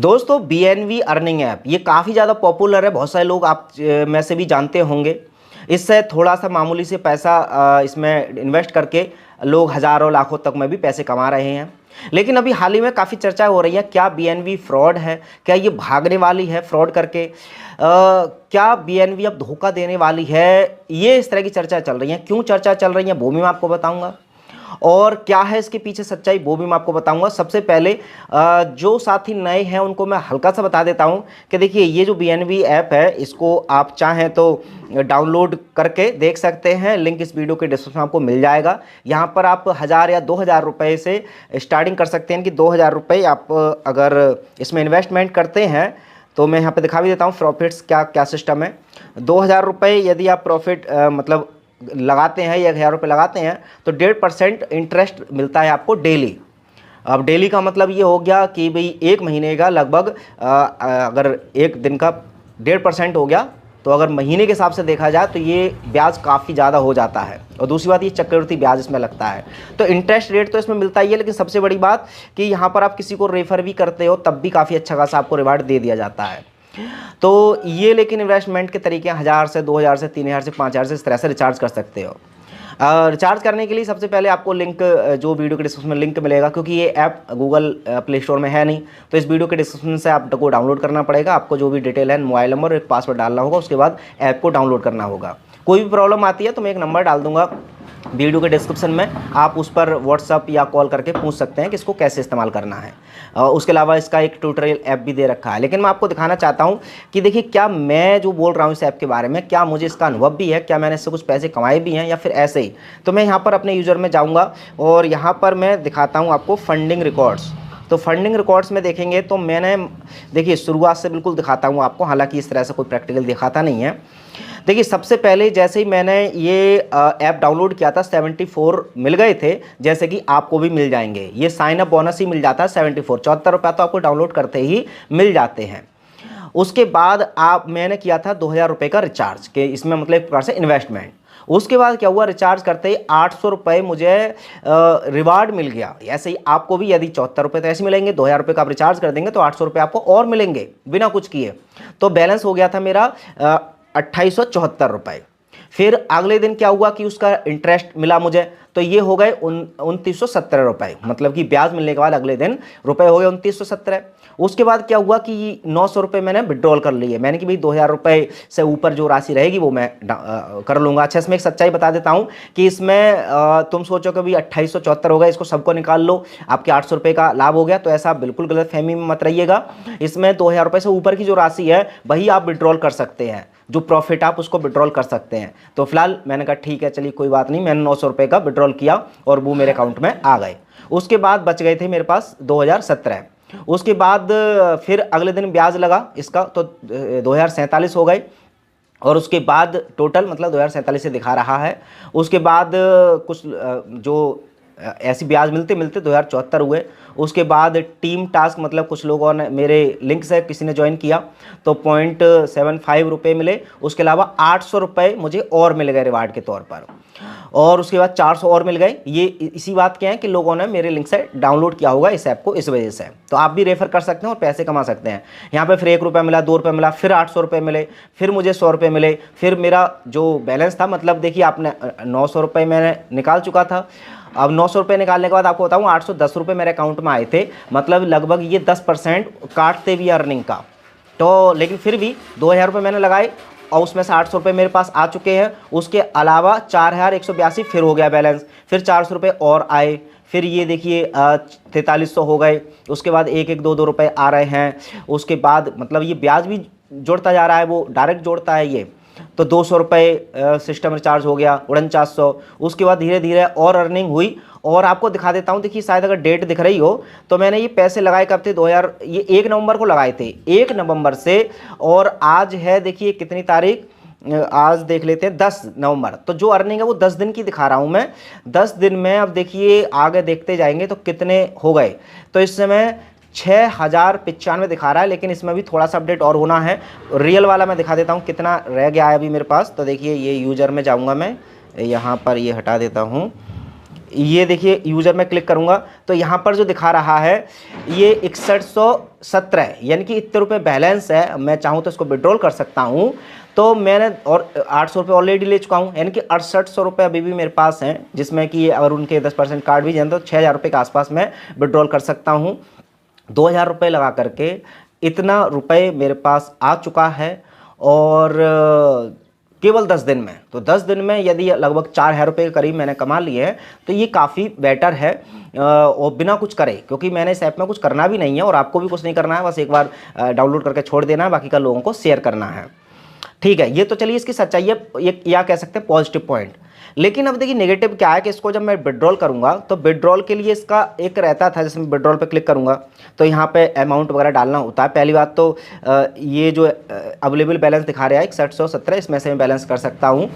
दोस्तों BNB earning app ये काफ़ी ज़्यादा पॉपुलर है, बहुत सारे लोग आप में से भी जानते होंगे। इससे थोड़ा सा मामूली से पैसा इसमें इन्वेस्ट करके लोग हज़ारों लाखों तक में भी पैसे कमा रहे हैं। लेकिन अभी हाल ही में काफ़ी चर्चा हो रही है, क्या बीएनबी फ्रॉड है, क्या ये भागने वाली है फ्रॉड करके, क्या बीएनबी अब धोखा देने वाली है, ये इस तरह की चर्चा चल रही है। क्यों चर्चा चल रही है वो भी मैं आपको बताऊंगा, और क्या है इसके पीछे सच्चाई वो भी मैं आपको बताऊंगा। सबसे पहले जो साथी नए हैं उनको मैं हल्का सा बता देता हूं कि देखिए ये जो बीएनबी ऐप है इसको आप चाहें तो डाउनलोड करके देख सकते हैं। लिंक इस वीडियो के डिस्क्रिप्शन में आपको मिल जाएगा। यहाँ पर आप 1000 या 2000 रुपये से स्टार्टिंग कर सकते हैं कि 2000 रुपये आप अगर इसमें इन्वेस्टमेंट करते हैं तो मैं यहाँ पे दिखा भी देता हूँ प्रॉफिट्स क्या क्या सिस्टम है। 2000 रुपये यदि आप प्रॉफिट मतलब लगाते हैं या 1000 रुपये लगाते हैं तो 1.5% इंटरेस्ट मिलता है आपको डेली। अब डेली का मतलब ये हो गया कि भाई एक महीने का लगभग अगर एक दिन का 1.5% हो गया तो अगर महीने के हिसाब से देखा जाए तो ये ब्याज काफ़ी ज़्यादा हो जाता है। और दूसरी बात ये चक्रवृद्धि ब्याज इसमें लगता है, तो इंटरेस्ट रेट तो इसमें मिलता ही है। लेकिन सबसे बड़ी बात कि यहाँ पर आप किसी को रेफ़र भी करते हो तब भी काफ़ी अच्छा खासा आपको रिवार्ड दे दिया जाता है। तो ये लेकिन इन्वेस्टमेंट के तरीके 1000 से 2000 से 3000 से 5000 से इस तरह से रिचार्ज कर सकते हो। रिचार्ज करने के लिए सबसे पहले आपको लिंक जो वीडियो के डिस्क्रिप्शन में लिंक मिलेगा, क्योंकि ये ऐप गूगल प्ले स्टोर में है नहीं, तो इस वीडियो के डिस्क्रिप्शन से आपको डाउनलोड करना पड़ेगा। आपको जो भी डिटेल है मोबाइल नंबर और एक पासवर्ड डालना होगा, उसके बाद ऐप को डाउनलोड करना होगा। कोई भी प्रॉब्लम आती है तो मैं एक नंबर डाल दूंगा वीडियो के डिस्क्रिप्शन में, आप उस पर व्हाट्सअप या कॉल करके पूछ सकते हैं कि इसको कैसे इस्तेमाल करना है। उसके अलावा इसका एक ट्यूटोरियल ऐप भी दे रखा है। लेकिन मैं आपको दिखाना चाहता हूं कि देखिए क्या मैं जो बोल रहा हूं इस ऐप के बारे में, क्या मुझे इसका अनुभव भी है, क्या मैंने इससे कुछ पैसे कमाए भी हैं या फिर ऐसे ही। तो मैं यहाँ पर अपने यूज़र में जाऊँगा और यहाँ पर मैं दिखाता हूँ आपको फंडिंग रिकॉर्ड्स। तो फंडिंग रिकॉर्ड्स में देखेंगे तो मैंने देखिए शुरुआत से बिल्कुल दिखाता हूँ आपको, हालांकि इस तरह से कोई प्रैक्टिकल दिखाता नहीं है। देखिए सबसे पहले जैसे ही मैंने ये ऐप डाउनलोड किया था 74 मिल गए थे, जैसे कि आपको भी मिल जाएंगे। ये साइन अप बोनस ही मिल जाता है 74 रुपये तो आपको डाउनलोड करते ही मिल जाते हैं। उसके बाद मैंने किया था 2000 रुपये का रिचार्ज के इसमें मतलब एक प्रकार से इन्वेस्टमेंट। उसके बाद क्या हुआ, रिचार्ज करते ही 800 रुपये मुझे रिवार्ड मिल गया। ऐसे ही आपको भी यदि 74 रुपये तो ऐसे मिलेंगे, 2000 रुपये का आप रिचार्ज कर देंगे तो 800 रुपये आपको और मिलेंगे बिना कुछ किए। तो बैलेंस हो गया था मेरा 2874 रुपये। फिर अगले दिन क्या हुआ कि उसका इंटरेस्ट मिला मुझे, तो ये हो गए 2917 रुपये, मतलब कि ब्याज मिलने के बाद अगले दिन रुपए हो गए 2917। उसके बाद क्या हुआ कि 900 रुपये मैंने विड्रॉल कर लिए। मैंने कि भाई 2000 रुपये से ऊपर जो राशि रहेगी वो मैं कर लूँगा। अच्छा, इसमें एक सच्चाई बता देता हूँ कि इसमें तुम सोचो कि भाई 2874 हो गए, इसको सबको निकाल लो, आपके 800 रुपये का लाभ हो गया, तो ऐसा बिल्कुल गलत फहमी में मत रहिएगा। इसमें 2000 रुपये से ऊपर की जो राशि है वही आप विड्रॉल कर सकते हैं, जो प्रॉफिट आप उसको विड्रॉल कर सकते हैं। तो फिलहाल मैंने कहा ठीक है चलिए कोई बात नहीं, मैंने 900 रुपये का विड्रॉल किया और वो मेरे अकाउंट में आ गए। उसके बाद बच गए थे मेरे पास 2017। उसके बाद फिर अगले दिन ब्याज लगा इसका तो 2047 हो गए। और उसके बाद टोटल मतलब 2047 से दिखा रहा है। उसके बाद कुछ जो ऐसी ब्याज मिलते मिलते 2074 हुए। उसके बाद टीम टास्क मतलब कुछ लोगों ने मेरे लिंक से किसी ने ज्वाइन किया तो 0.75 रुपये मिले। उसके अलावा 800 रुपये मुझे और मिल गए रिवार्ड के तौर पर, और उसके बाद 400 और मिल गए। ये इसी बात के हैं कि लोगों ने मेरे लिंक से डाउनलोड किया होगा इस ऐप को, इस वजह से। तो आप भी रेफर कर सकते हैं और पैसे कमा सकते हैं। यहाँ पे फिर 1 रुपया मिला, 2 रुपये मिला, फिर 800 रुपये मिले, फिर मुझे 100 रुपये मिले। फिर मेरा जो बैलेंस था मतलब देखिए आपने 900 रुपये मैंने निकाल चुका था। अब 900 रुपये निकालने के बाद आपको बताऊँ 810 रुपये मेरे अकाउंट में आए थे, मतलब लगभग ये 10% काटते भी अर्निंग का। तो लेकिन फिर भी 2000 रुपये मैंने लगाए और उसमें से 800 रुपये मेरे पास आ चुके हैं। उसके अलावा 4182 फिर हो गया बैलेंस, फिर 400 रुपये और आए, फिर ये देखिए 4300 हो गए। उसके बाद 1-1, 2-2 रुपये आ रहे हैं। उसके बाद मतलब ये ब्याज भी जोड़ता जा रहा है, वो डायरेक्ट जोड़ता है ये। तो 200 रुपये सिस्टम रिचार्ज हो गया, 4900। उसके बाद धीरे धीरे और अर्निंग हुई और आपको दिखा देता हूँ। देखिए शायद अगर डेट दिख रही हो तो मैंने ये पैसे लगाए कब थे, 2000 ये 1 नवंबर को लगाए थे, 1 नवंबर से। और आज है देखिए कितनी तारीख, आज देख लेते हैं 10 नवंबर। तो जो अर्निंग है वो 10 दिन की दिखा रहा हूँ मैं। 10 दिन में अब देखिए आगे देखते जाएंगे तो कितने हो गए। तो इस समय 6095 दिखा रहा है, लेकिन इसमें भी थोड़ा सा अपडेट और होना है। रियल वाला मैं दिखा देता हूँ कितना रह गया है अभी मेरे पास। तो देखिए ये यूज़र में जाऊँगा मैं, यहाँ पर ये हटा देता हूँ ये देखिए यूज़र में क्लिक करूंगा तो यहाँ पर जो दिखा रहा है ये 6117 यानी कि इतने रुपये बैलेंस है। मैं चाहूँ तो इसको विड्रॉल कर सकता हूँ। तो मैंने और 800 रुपये ऑलरेडी ले चुका हूँ, यानी कि 6800 रुपये अभी भी मेरे पास हैं, जिसमें कि अगर उनके 10% कार्ड भी जाए तो 6000 रुपये के आसपास मैं विड्रॉल कर सकता हूँ। 2000 रुपये लगा करके इतना रुपये मेरे पास आ चुका है और केवल 10 दिन में। तो 10 दिन में यदि लगभग 4000 रुपये के करीब मैंने कमा लिए हैं तो ये काफ़ी बेटर है और बिना कुछ करे, क्योंकि मैंने इस ऐप में कुछ करना भी नहीं है और आपको भी कुछ नहीं करना है, बस एक बार डाउनलोड करके छोड़ देना है, बाकी का लोगों को शेयर करना है। ठीक है, ये तो चलिए इसकी सच्चाई है, या कह सकते हैं पॉजिटिव पॉइंट। लेकिन अब देखिए नेगेटिव क्या है कि इसको जब मैं विड्रॉल करूंगा तो विड्रॉल के लिए इसका एक रहता था, जैसे मैं विड्रॉल पे क्लिक करूंगा तो यहाँ पे अमाउंट वगैरह डालना होता है। पहली बात तो ये जो अवेलेबल बैलेंस दिखा रहा है 6117, इसमें से मैं बैलेंस कर सकता हूँ।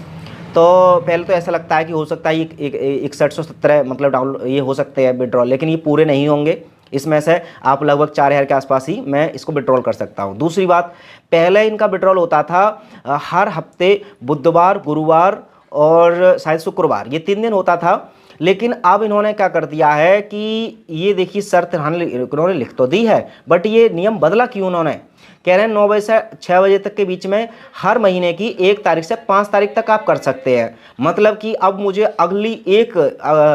तो पहले तो ऐसा लगता है कि हो सकता है ये 6117 मतलब डाउनलोड ये हो सकते हैं विड्रॉल, लेकिन ये पूरे नहीं होंगे। इसमें से आप लगभग 4000 के आसपास ही मैं इसको विड्रॉल कर सकता हूँ। दूसरी बात, पहले इनका विड्रॉल होता था हर हफ्ते बुधवार, गुरुवार और शायद शुक्रवार, ये 3 दिन होता था। लेकिन अब इन्होंने क्या कर दिया है कि ये देखिए शर्त इन्होंने लिख तो दी है, बट ये नियम बदला क्यों उन्होंने? कह रहे हैं 9 बजे से 6 बजे तक के बीच में हर महीने की 1 तारीख से 5 तारीख तक आप कर सकते हैं। मतलब कि अब मुझे अगली 1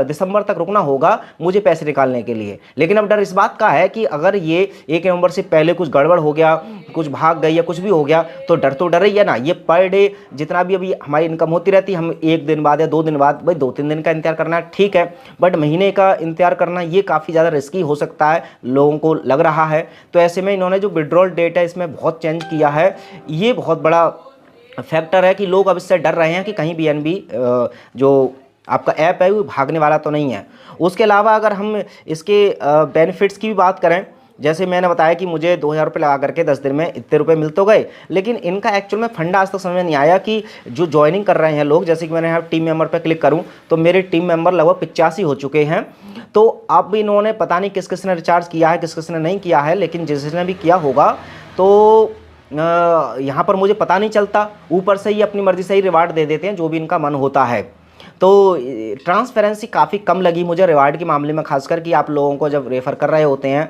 दिसंबर तक रुकना होगा मुझे पैसे निकालने के लिए। लेकिन अब डर इस बात का है कि अगर ये 1 नवंबर से पहले कुछ गड़बड़ हो गया, कुछ भाग गई या कुछ भी हो गया तो डर तो डर ही है ना। ये पर डे जितना भी अभी हमारी इनकम होती रहती है, हम 1 दिन बाद या 2 दिन बाद, भाई 2-3 दिन का इंतजार करना ठीक है, बट महीने का इंतजार करना ये काफ़ी ज़्यादा रिस्की हो सकता है, लोगों को लग रहा है। तो ऐसे में इन्होंने जो विड्रॉल डेट है इसमें बहुत चेंज किया है। ये बहुत बड़ा फैक्टर है कि लोग अब इससे डर रहे हैं कि कहीं बीएनबी जो आपका ऐप है वो भागने वाला तो नहीं है। उसके अलावा अगर हम इसके बेनिफिट्स की भी बात करें, जैसे मैंने बताया कि मुझे 2000 रुपये लगा करके 10 दिन में इतने रुपए मिल तो गए, लेकिन इनका एक्चुअल में फंडा आज तक समझ में नहीं आया कि जो ज्वाइनिंग कर रहे हैं लोग, जैसे कि मैंने यहाँ टीम मेंबर पे क्लिक करूँ तो मेरे टीम मेंबर लगभग 85 हो चुके हैं। तो अब इन्होंने पता नहीं किस किस ने रिचार्ज किया है, किस किस ने नहीं किया है, लेकिन जिसने भी किया होगा तो यहाँ पर मुझे पता नहीं चलता, ऊपर से ही अपनी मर्ज़ी से ही रिवार्ड दे देते हैं जो भी इनका मन होता है। तो ट्रांसपेरेंसी काफ़ी कम लगी मुझे रिवार्ड के मामले में, खासकर कि आप लोगों को जब रेफ़र कर रहे होते हैं,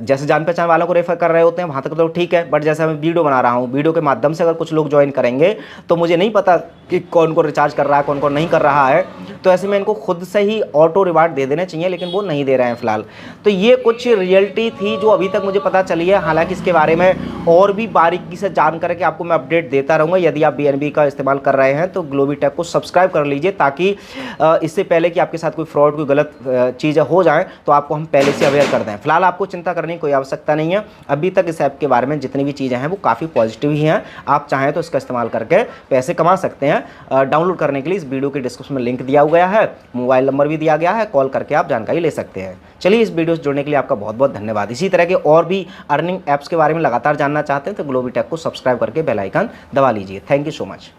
जैसे जान पहचान वालों को रेफ़र कर रहे होते हैं वहाँ तक तो ठीक है, बट जैसे मैं वीडियो बना रहा हूँ, वीडियो के माध्यम से अगर कुछ लोग ज्वाइन करेंगे तो मुझे नहीं पता कि कौन को रिचार्ज कर रहा है, कौन कौन नहीं कर रहा है। तो ऐसे में इनको खुद से ही ऑटो रिवार्ड दे देने चाहिए, लेकिन वो नहीं दे रहे हैं फ़िलहाल। तो ये कुछ रियलिटी थी जो अभी तक मुझे पता चली है। हालांकि इसके बारे में और भी बारीकी से जान करके आपको मैं अपडेट देता रहूँगा। यदि आप BNB का इस्तेमाल कर रहे हैं तो ग्लोबी टेक को सब्सक्राइब कर लीजिए, ताकि इससे पहले कि आपके साथ कोई फ्रॉड, कोई गलत चीज़ें हो जाएँ तो आपको हम पहले से अवेयर कर दें। फिलहाल आपको चिंता करने की कोई आवश्यकता नहीं है। अभी तक इस ऐप के बारे में जितनी भी चीज़ें हैं वो काफ़ी पॉजिटिव ही हैं। आप चाहें तो इसका इस्तेमाल करके पैसे कमा सकते हैं। डाउनलोड करने के लिए इस वीडियो के डिस्क्रिप्शन में लिंक दिया गया है, मोबाइल नंबर भी दिया गया है, कॉल करके आप जानकारी ले सकते हैं। चलिए, इस वीडियो से जुड़ने के लिए आपका बहुत बहुत धन्यवाद। इसी तरह के और भी अर्निंग ऐप्स के बारे में लगातार जानना चाहते हैं तो ग्लोबी टेक को सब्सक्राइब करके बेल आइकन दबा लीजिए। Thank you so much.